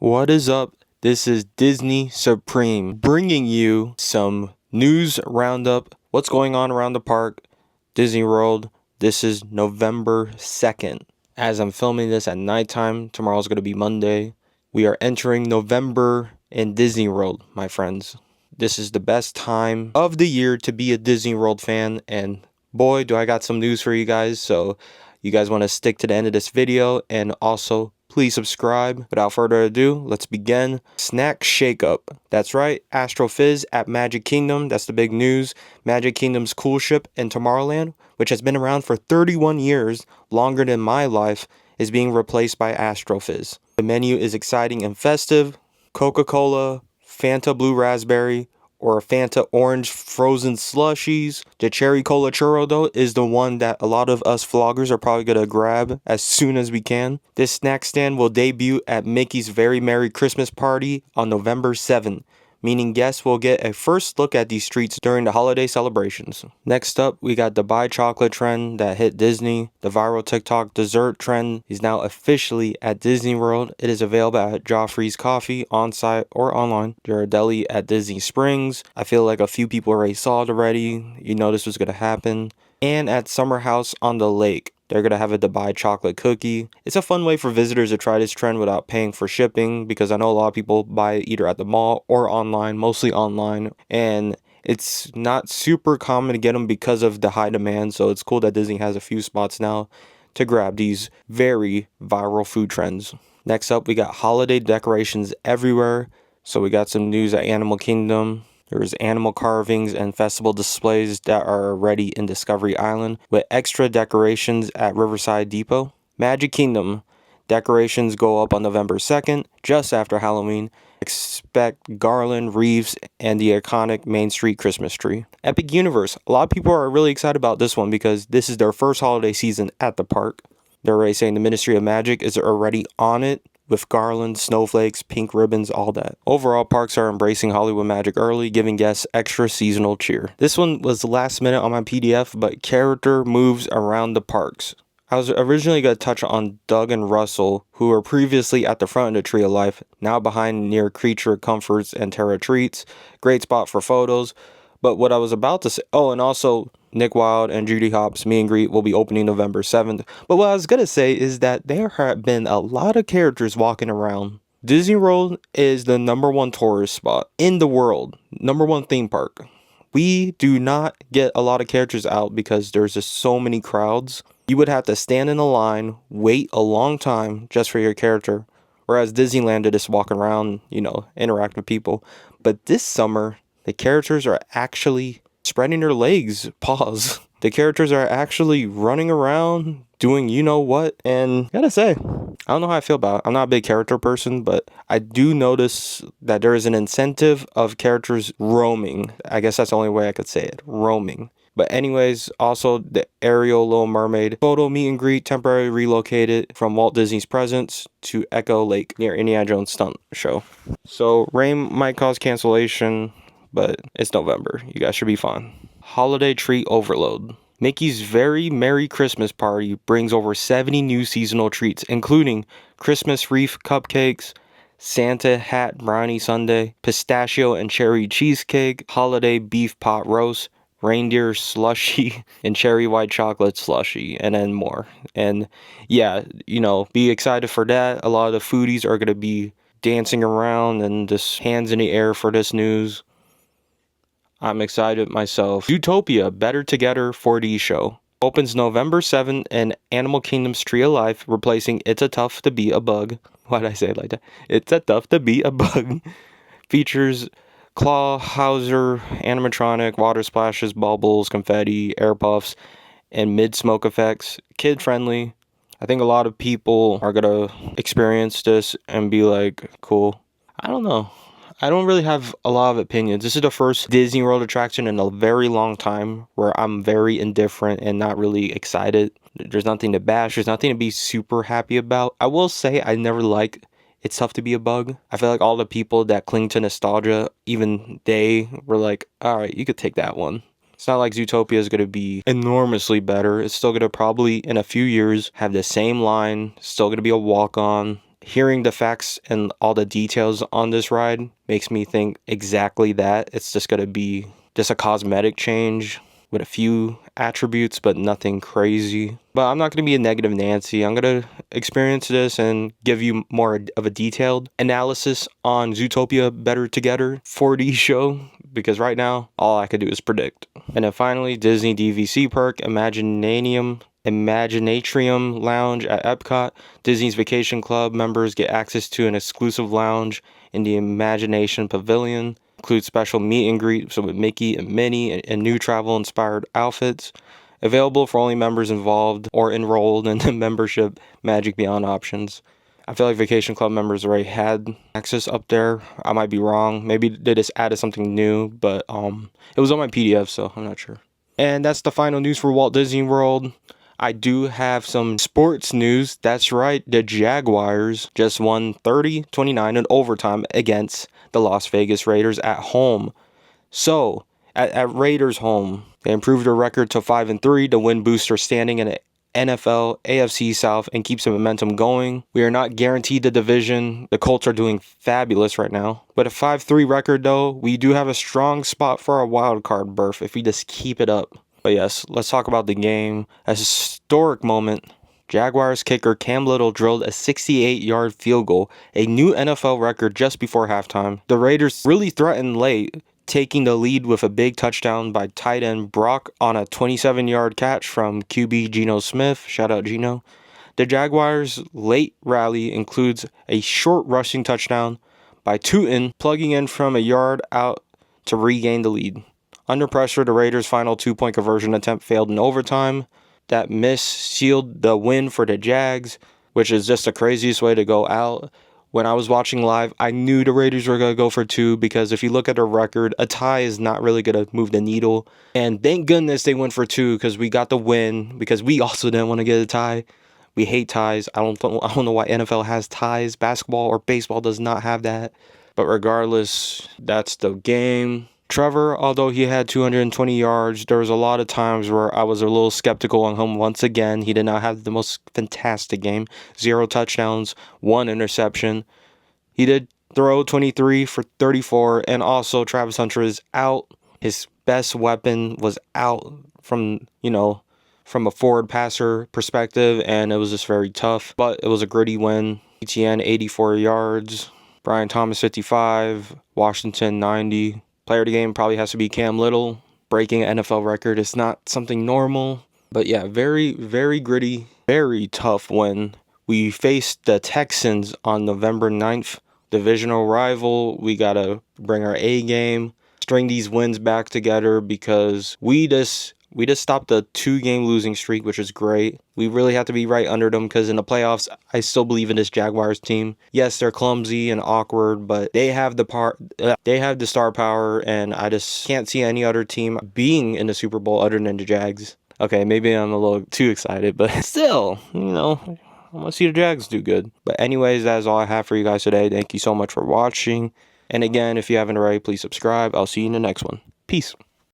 What is up? This is Disney Supreme bringing you some news roundup. What's going on around the park, Disney World. This is November 2nd. As I'm filming this at nighttime, tomorrow's going to be Monday. We are entering November in Disney World, my friends. This is the best time of the year to be a Disney World fan, and boy, do I got some news for you guys. So you guys want to stick to the end of this video, and also please subscribe. Without further ado, let's begin. Snack Shakeup. That's right, Astro Fizz at Magic Kingdom. That's the big news. Magic Kingdom's cool ship in Tomorrowland, which has been around for 31 years, longer than my life, is being replaced by Astro Fizz. The menu is exciting and festive. Coca-Cola, Fanta Blue Raspberry, or Fanta Orange frozen slushies. The Cherry Cola Churro, though, is the one that a lot of us vloggers are probably going to grab as soon as we can. This snack stand will debut at Mickey's Very Merry Christmas Party on November 7th, meaning guests will get a first look at these treats during the holiday celebrations. Next up, we got the buy chocolate trend that hit Disney. The viral TikTok dessert trend is now officially at Disney World. It is available at Joffrey's Coffee, on-site or online. Ghirardelli at Disney Springs. I feel like a few people already saw it already. You know this was going to happen. And at Summer House on the Lake. They're going to have a Dubai chocolate cookie. It's a fun way for visitors to try this trend without paying for shipping, because I know a lot of people buy it either at the mall or online, mostly online. And it's not super common to get them because of the high demand. So it's cool that Disney has a few spots now to grab these very viral food trends. Next up, we got holiday decorations everywhere. So we got some news at Animal Kingdom. There's animal carvings and festival displays that are ready in Discovery Island, with extra decorations at Riverside Depot. Magic Kingdom decorations go up on November 2nd, just after Halloween. Expect garland, wreaths, and the iconic Main Street Christmas tree. Epic Universe. A lot of people are really excited about this one because this is their first holiday season at the park. They're already saying the Ministry of Magic is already on it, with garlands, snowflakes, pink ribbons, all that. Overall, parks are embracing Hollywood magic early, giving guests extra seasonal cheer. This one was last minute on my PDF, but character moves around the parks. I was originally going to touch on Doug and Russell, who were previously at the front of the Tree of Life, now behind near Creature Comforts and Terra Treats. Great spot for photos. But what I was about to say, and also Nick Wilde and Judy Hopps meet and greet will be opening November 7th. But what I was going to say is that there have been a lot of characters walking around. Disney World is the #1 tourist spot in the world, #1 theme park. We do not get a lot of characters out because there's just so many crowds. You would have to stand in a line, wait a long time just for your character. Whereas Disneyland, they just walk around, interact with people. But this summer, the characters are actually spreading their legs, pause. The characters are actually running around, doing what, and gotta say, I don't know how I feel about it. I'm not a big character person, but I do notice that there is an incentive of characters roaming. I guess that's the only way I could say it, roaming. But anyways, also the Ariel Little Mermaid photo meet and greet temporarily relocated from Walt Disney's Presence to Echo Lake near Indiana Jones stunt show. So rain might cause cancellation, but it's November. You guys should be fine. Holiday treat overload. Mickey's Very Merry Christmas Party brings over 70 new seasonal treats, including Christmas wreath cupcakes, Santa hat brownie sundae, pistachio and cherry cheesecake, holiday beef pot roast, reindeer slushy, and cherry white chocolate slushy, and then more. And yeah, be excited for that. A lot of the foodies are going to be dancing around and just hands in the air for this news. I'm excited myself. Zootopia Better Together 4D show opens November 7th in Animal Kingdom's Tree of Life, replacing It's a Tough to Be a Bug. Why did I say it like that? It's a Tough to Be a Bug. Features Clawhauser animatronic, water splashes, bubbles, confetti, air puffs, and mid-smoke effects. Kid friendly. I think a lot of people are gonna experience this and be like, cool. I don't know. I don't really have a lot of opinions. This is the first Disney World attraction in a very long time where I'm very indifferent and not really excited. There's nothing to bash. There's nothing to be super happy about. I will say I never like It's Tough to Be a Bug. I feel like all the people that cling to nostalgia, even they were like, all right, you could take that one. It's not like Zootopia is going to be enormously better. It's still going to probably, in a few years, have the same line. Still going to be a walk-on. hearing the facts and all the details on this ride makes me think exactly that. It's just going to be just a cosmetic change with a few attributes, but nothing crazy. But I'm not going to be a negative Nancy. I'm going to experience this and give you more of a detailed analysis on Zootopia Better Together 4D show, because right now, all I could do is predict. And then finally, Disney DVC Perk Imaginatrium Lounge at EPCOT. Disney's Vacation Club members get access to an exclusive lounge in the Imagination Pavilion. Includes special meet and greets with Mickey and Minnie and new travel-inspired outfits. Available for only members involved or enrolled in the membership Magic Beyond options. I feel like Vacation Club members already had access up there. I might be wrong. Maybe they just added something new, but it was on my PDF, so I'm not sure. And that's the final news for Walt Disney World. I do have some sports news. That's right, the Jaguars just won 30-29 in overtime against the Las Vegas Raiders at home. So, at Raiders home, they improved their record to 5-3. The win boosts their standing in the NFL, AFC South, and keeps the momentum going. We are not guaranteed the division. The Colts are doing fabulous right now. But a 5-3 record, though, we do have a strong spot for a wild card berth if we just keep it up. But yes, let's talk about the game. A historic moment. Jaguars kicker Cam Little drilled a 68-yard field goal, a new NFL record just before halftime. The Raiders really threatened late, taking the lead with a big touchdown by tight end Brock on a 27-yard catch from QB Geno Smith. Shout out Geno. The Jaguars' late rally includes a short rushing touchdown by Tootin, plugging in from a yard out to regain the lead. Under pressure, the Raiders' final 2-point conversion attempt failed in overtime. That miss sealed the win for the Jags, which is just the craziest way to go out. When I was watching live, I knew the Raiders were going to go for 2 because if you look at their record, a tie is not really going to move the needle. And thank goodness they went for 2 because we got the win, because we also didn't want to get a tie. We hate ties. I don't know why NFL has ties. Basketball or baseball does not have that. But regardless, that's the game. Trevor, although he had 220 yards, there was a lot of times where I was a little skeptical on him once again. He did not have the most fantastic game. 0 touchdowns, 1 interception. He did throw 23 for 34, and also Travis Hunter is out. His best weapon was out from a forward passer perspective, and it was just very tough. But it was a gritty win. ETN, 84 yards. Brian Thomas, 55. Washington, 90. Player of the game probably has to be Cam Little. Breaking an NFL record is not something normal. But yeah, very, very gritty, very tough win. We faced the Texans on November 9th. Divisional rival. We got to bring our A game. String these wins back together because we just stopped a 2-game losing streak, which is great. We really have to be right under them because in the playoffs, I still believe in this Jaguars team. Yes, they're clumsy and awkward, but they have the star power, and I just can't see any other team being in the Super Bowl other than the Jags. Okay, maybe I'm a little too excited, but still, I want to see the Jags do good. But anyways, that is all I have for you guys today. Thank you so much for watching. And again, if you haven't already, please subscribe. I'll see you in the next one. Peace.